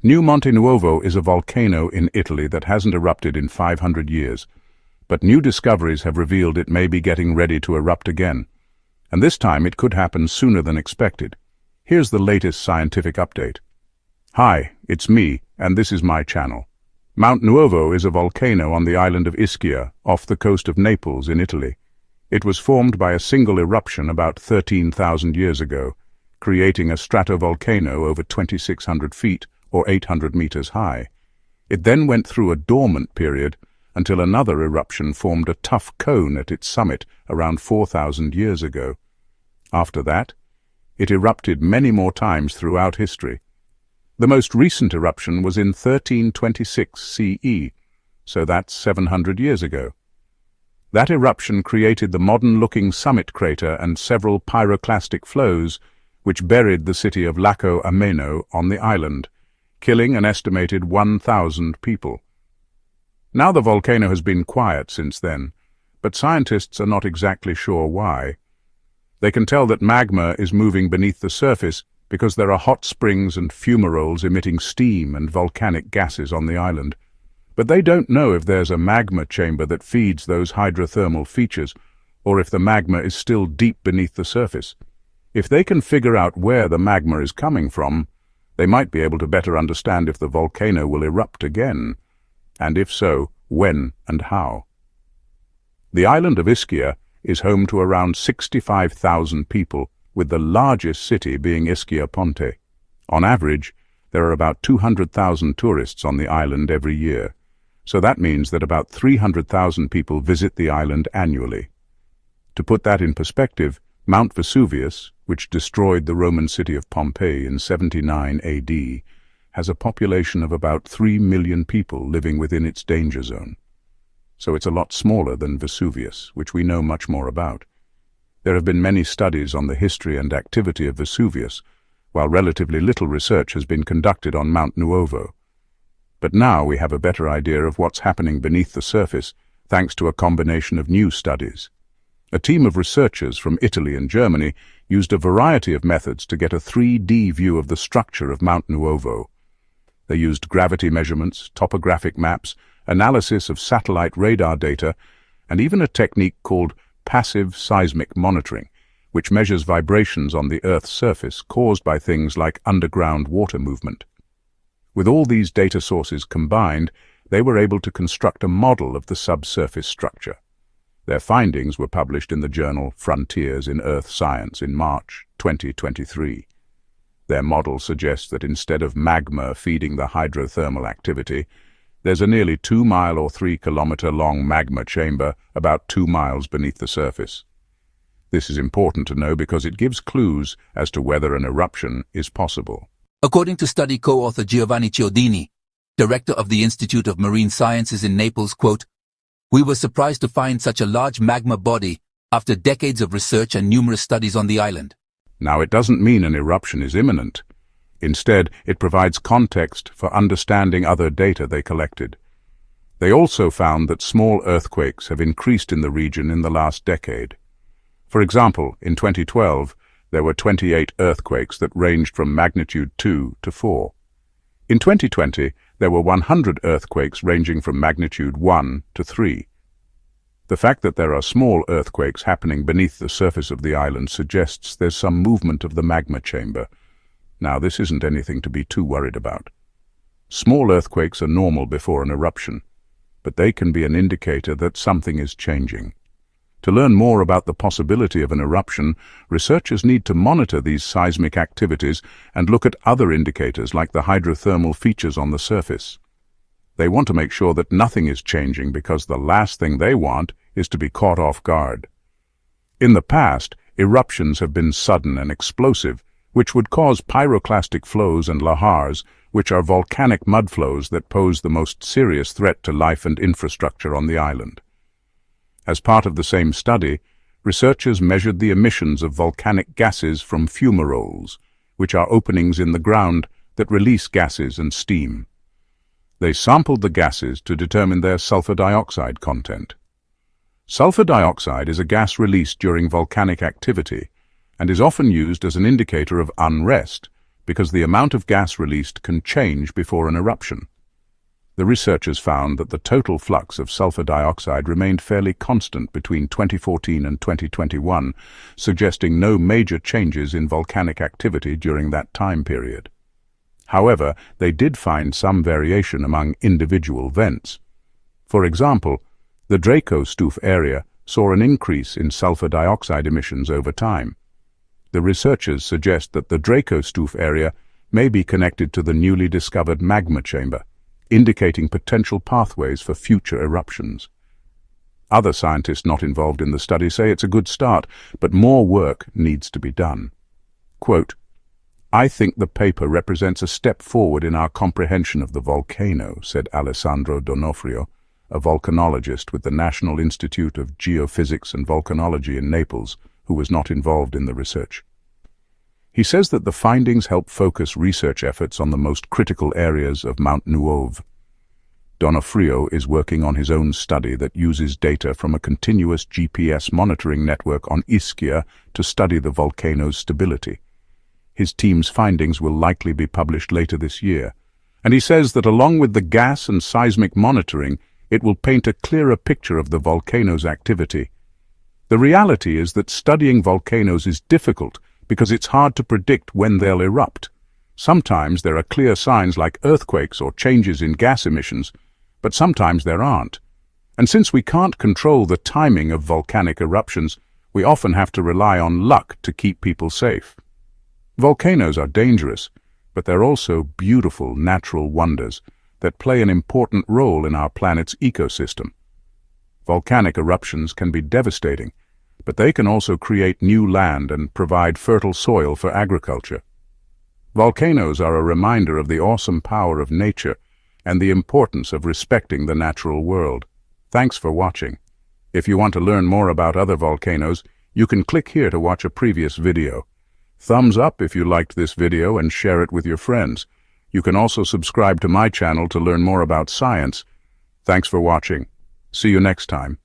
New Monte Nuovo is a volcano in Italy that hasn't erupted in 500 years, but new discoveries have revealed it may be getting ready to erupt again. And this time it could happen sooner than expected. Here's the latest scientific update. Hi, it's me, and this is my channel. Mount Nuovo is a volcano on the island of Ischia, off the coast of Naples in Italy. It was formed by a single eruption about 13,000 years ago, creating a stratovolcano over 2,600 feet or 800 meters high. It then went through a dormant period until another eruption formed a tough cone at its summit around 4,000 years ago. After that, it erupted many more times throughout history. The most recent eruption was in 1326 CE, so that's 700 years ago. That eruption created the modern-looking summit crater and several pyroclastic flows, which buried the city of Lacco Ameno on the island, killing an estimated 1,000 people. Now the volcano has been quiet since then, but scientists are not exactly sure why. They can tell that magma is moving beneath the surface because there are hot springs and fumaroles emitting steam and volcanic gases on the island. But they don't know if there's a magma chamber that feeds those hydrothermal features, or if the magma is still deep beneath the surface. If they can figure out where the magma is coming from, they might be able to better understand if the volcano will erupt again, and if so, when and how. The island of Ischia is home to around 65,000 people, with the largest city being Ischia Ponte. On average, there are about 200,000 tourists on the island every year, so that means that about 300,000 people visit the island annually. To put that in perspective, Mount Vesuvius, which destroyed the Roman city of Pompeii in 79 AD, has a population of about 3 million people living within its danger zone. So it's a lot smaller than Vesuvius, which we know much more about. There have been many studies on the history and activity of Vesuvius, while relatively little research has been conducted on Mount Nuovo. But now we have a better idea of what's happening beneath the surface, thanks to a combination of new studies. A team of researchers from Italy and Germany used a variety of methods to get a 3D view of the structure of Mount Nuovo. They used gravity measurements, topographic maps, analysis of satellite radar data, and even a technique called passive seismic monitoring, which measures vibrations on the Earth's surface caused by things like underground water movement. With all these data sources combined, they were able to construct a model of the subsurface structure. Their findings were published in the journal Frontiers in Earth Science in March 2023. Their model suggests that instead of magma feeding the hydrothermal activity, there's a nearly 2-mile or 3-kilometer long magma chamber about 2 miles beneath the surface. This is important to know because it gives clues as to whether an eruption is possible. According to study co-author Giovanni Chiodini, director of the Institute of Marine Sciences in Naples, quote, "We were surprised to find such a large magma body after decades of research and numerous studies on the island." Now, it doesn't mean an eruption is imminent. Instead, it provides context for understanding other data they collected. They also found that small earthquakes have increased in the region in the last decade. For example, in 2012, there were 28 earthquakes that ranged from magnitude 2 to 4. In 2020, there were 100 earthquakes ranging from magnitude 1 to 3. The fact that there are small earthquakes happening beneath the surface of the island suggests there's some movement of the magma chamber. Now, this isn't anything to be too worried about. Small earthquakes are normal before an eruption, but they can be an indicator that something is changing. To learn more about the possibility of an eruption, researchers need to monitor these seismic activities and look at other indicators like the hydrothermal features on the surface. They want to make sure that nothing is changing because the last thing they want is to be caught off guard. In the past, eruptions have been sudden and explosive, which would cause pyroclastic flows and lahars, which are volcanic mudflows that pose the most serious threat to life and infrastructure on the island. As part of the same study, researchers measured the emissions of volcanic gases from fumaroles, which are openings in the ground that release gases and steam. They sampled the gases to determine their sulfur dioxide content. Sulfur dioxide is a gas released during volcanic activity and is often used as an indicator of unrest because the amount of gas released can change before an eruption. The researchers found that the total flux of sulfur dioxide remained fairly constant between 2014 and 2021, suggesting no major changes in volcanic activity during that time period. However, they did find some variation among individual vents. For example, the Draco-Stuf area saw an increase in sulfur dioxide emissions over time. The researchers suggest that the Draco-Stuf area may be connected to the newly discovered magma chamber, indicating potential pathways for future eruptions. Other scientists not involved in the study say it's a good start, but more work needs to be done. Quote, "I think the paper represents a step forward in our comprehension of the volcano," said Alessandro Donofrio, a volcanologist with the National Institute of Geophysics and Volcanology in Naples, who was not involved in the research. He says that the findings help focus research efforts on the most critical areas of Mount Nuovo. Donofrio is working on his own study that uses data from a continuous GPS monitoring network on Ischia to study the volcano's stability. His team's findings will likely be published later this year, and he says that along with the gas and seismic monitoring, it will paint a clearer picture of the volcano's activity. The reality is that studying volcanoes is difficult because it's hard to predict when they'll erupt. Sometimes there are clear signs like earthquakes or changes in gas emissions, but sometimes there aren't. And since we can't control the timing of volcanic eruptions, we often have to rely on luck to keep people safe. Volcanoes are dangerous, but they're also beautiful natural wonders that play an important role in our planet's ecosystem. Volcanic eruptions can be devastating, but they can also create new land and provide fertile soil for agriculture. Volcanoes are a reminder of the awesome power of nature and the importance of respecting the natural world. Thanks for watching. If you want to learn more about other volcanoes, you can click here to watch a previous video. Thumbs up if you liked this video and share it with your friends. You can also subscribe to my channel to learn more about science. Thanks for watching. See you next time.